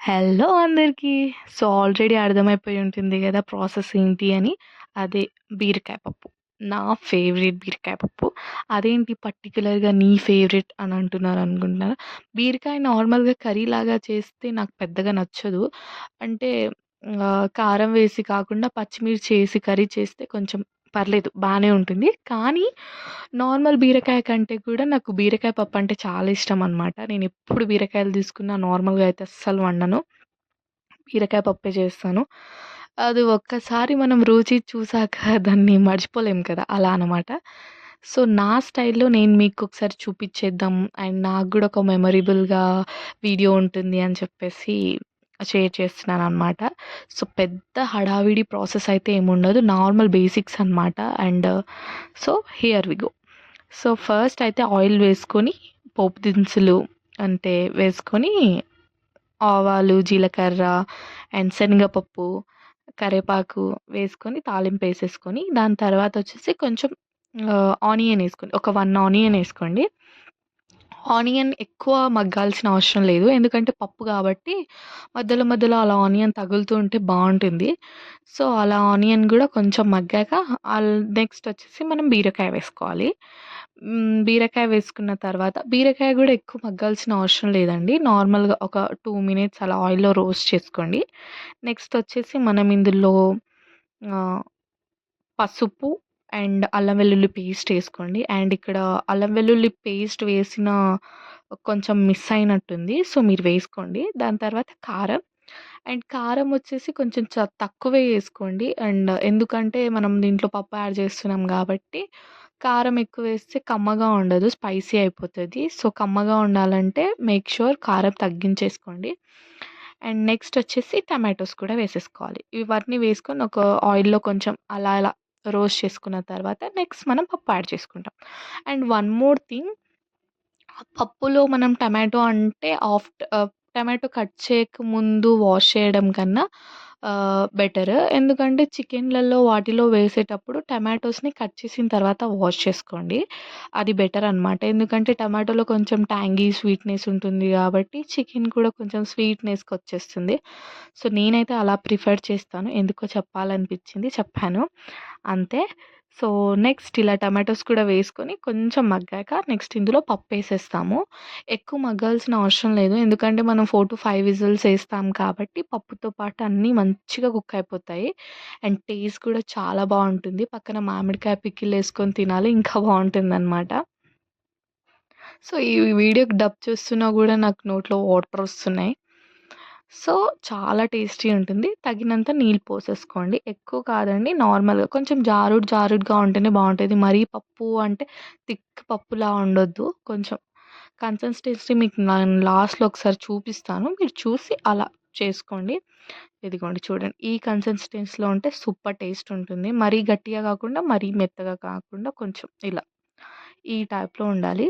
Hello అందరికీ. Already అర్థమైపోయి ఉంటుంది గదా! ప్రాసెస్ ఏంటి అని. అదే బీరకాయ పప్పు. నా ఫేవరెట్ బీరకాయ పప్పు. అదేంటి పర్టిక్యులర్‌గా నీ ఫేవరెట్ అని అంటున్నారనుకుంటున్నారా? బీరకాయ నార్మల్‌గా కర్రీలాగా చేస్తే నాకు పెద్దగా నచ్చదు. అంటే కారం వేసి కాకుండా పచ్చిమిర్చి ఏసి కర్రీ చేస్తే కొంచెం పర్లేదు బానే ఉంటుంది. కానీ నార్మల్ బీరకాయ కంటే కూడా నాకు బీరకాయ పప్పు అంటే చాలా ఇష్టమనమాట. నేనెప్పుడు బీరకాయలు తీసుకున్నా నార్మల్‌గా అయితే అస్సలు వండను. బీరకాయ పప్పే చేస్తాను. అది ఒక్కసారి మనం రుచి చూసాక దాన్ని మర్చిపోలేం కదా! అలా అనమాట. నా స్టైల్‌లో నేను మీకొకసారి చూపిచ్చేద్దాం అండ్ నాకు గూడా ఒక మెమరబుల్‌గా వీడియో ఉంటుంది అని చెప్పేసి షేర్ చేస్తున్నాననమాట. పెద్ద హడావిడి ప్రాసెస్ అయితే ఏముండదు. నార్మల్ బేసిక్స్ అనమాట. And here we go. First అయితే ఆయిల్ వేసుకొని పోపు దినుసులు అంటే వేసుకొని ఆవాలు, జీలకర్ర అండ్ శనగపప్పు, కరివేపాకు వేసుకొని తాలింపేసేసుకొని, దాని తర్వాతొచ్చేసి కొంచెం ఆనియన్ ఏసుకోండి. ఒక 1 ఆనియన్ ఏసుకోండి. ఆనియన్ ఎక్కువ మగ్గాల్సిన అవసరం లేదు. ఎందుకంటే పప్పు గాబట్టి మధ్యలో మధ్యలో అలా ఆనియన్ తగులుతూ ఉంటే బావుంటుంది. అలా ఆనియన్ గూడా కొంచెం మగ్గాక నెక్స్ట్ వచ్చేసి మనం బీరకాయ వేసుకోవాలి. బీరకాయ వేసుకున్న తర్వాత బీరకాయ గూడా ఎక్కువ మగ్గాల్సిన అవసరం లేదండి. నార్మల్‌గా ఒక 2 మినిట్స్ అలా ఆయిల్‌లో రోస్ట్ చేసుకోండి. నెక్స్ట్ వచ్చేసి మనం ఇందులో ఆహ్, పసుపు అండ్ అల్లం వెల్లుల్లి పేస్ట్ ఏసుకోండి. అండ్ ఇక్కడ అల్లం వెల్లుల్లి పేస్ట్ వేసిన కొంచెం మిస్ అయినట్టుంది. మీరు వేసుకోండి. దాని తర్వాత కారం అండ్ కారం వచ్చేసి కొంచెం తక్కువే ఏసుకోండి. అండ్ ఎందుకంటే మనం దీంట్లో పప్పు యాడ్ చేస్తున్నాం గాబట్టి, కారం ఎక్కువేస్తే కమ్మగా ఉండదు. స్పైసీ అయిపోతది. కమ్మగా ఉండాలంటే మేక్ ష్యూర్ కారం తగ్గించేసుకోండి. అండ్ నెక్స్ట్ వచ్చేసి టమాటోస్ కూడా వేసేసుకోవాలి. ఇవన్నీ వేసుకొని ఒక ఆయిల్‌లో కొంచెం అలా అలా రోస్ట్ చేసుకున్న తర్వాత నెక్స్ట్ మనం పప్పు యాడ్ చేసుకుంటాం. అండ్ వన్ మోర్ థింగ్, పప్పులో మనం టమాటో అంటే టమాటో కట్ చేయకముందు వాష్ చేయడం కన్నా బెటర్. ఎందుకంటే చికెన్‌లలో వాటిలో వేసేటప్పుడు టమాటోస్‌ని కట్ చేసిన తర్వాత వాష్ చేసుకోండి. అది బెటర్ అనమాట. ఎందుకంటే టమాటోలో కొంచెం ట్యాంగీ స్వీట్‌నెస్ ఉంటుంది కాబట్టి చికెన్ కూడా కొంచెం స్వీట్‌నెస్‌కొచ్చేస్తుంది. నేనైతే అలా ప్రిఫర్ చేస్తాను. ఎందుకో చెప్పాలనిపించింది చెప్పాను. అంతే. నెక్స్ట్ ఇలా టమాటోస్ కూడా వేసుకొని కొంచెం మగ్గాక నెక్స్ట్ ఇందులో పప్పేసేస్తాము. ఎక్కువ మగ్గాల్సిన అవసరం లేదు. ఎందుకంటే మనం 4-5 విజిల్స్ ఏస్తాం కాబట్టి పప్పుతో పాటు అన్నీ మంచిగా కుక్ అయిపోతాయి. అండ్ టేస్ట్ కూడా చాలా బావుంటుంది. పక్కన మామిడికాయ పికిల్ తినాలి ఇంకా బావుంటుందనమాట. ఈ వీడియోకి డబ్ చూస్తున్నా గూడా నాకు నోట్లో వాటర్ వస్తున్నాయి. చాలా టేస్టీ ఉంటుంది. తగినంత నీళ్ళు పోసేసుకోండి. ఎక్కువ కాదండి నార్మల్‌గా కొంచెం జారుడుగా ఉంటేనే బావుంటది. మరీ పప్పు అంటే థిక్ పప్పులా ఉండొద్దు. కొంచెం కన్సిస్టెన్సీ మీకు నేను లాస్ట్‌లో ఒకసారి చూపిస్తాను. మీరు చూసి అలా చేసుకోండి. ఇదిగోండి చూడండి. ఈ కన్సిస్టెన్సీలో ఉంటే సూపర్ టేస్ట్ ఉంటుంది. మరీ గట్టిగా కాకుండా, మరీ మెత్తగా కాకుండా కొంచెం ఇలా ఈ టైప్‌లో ఉండాలి.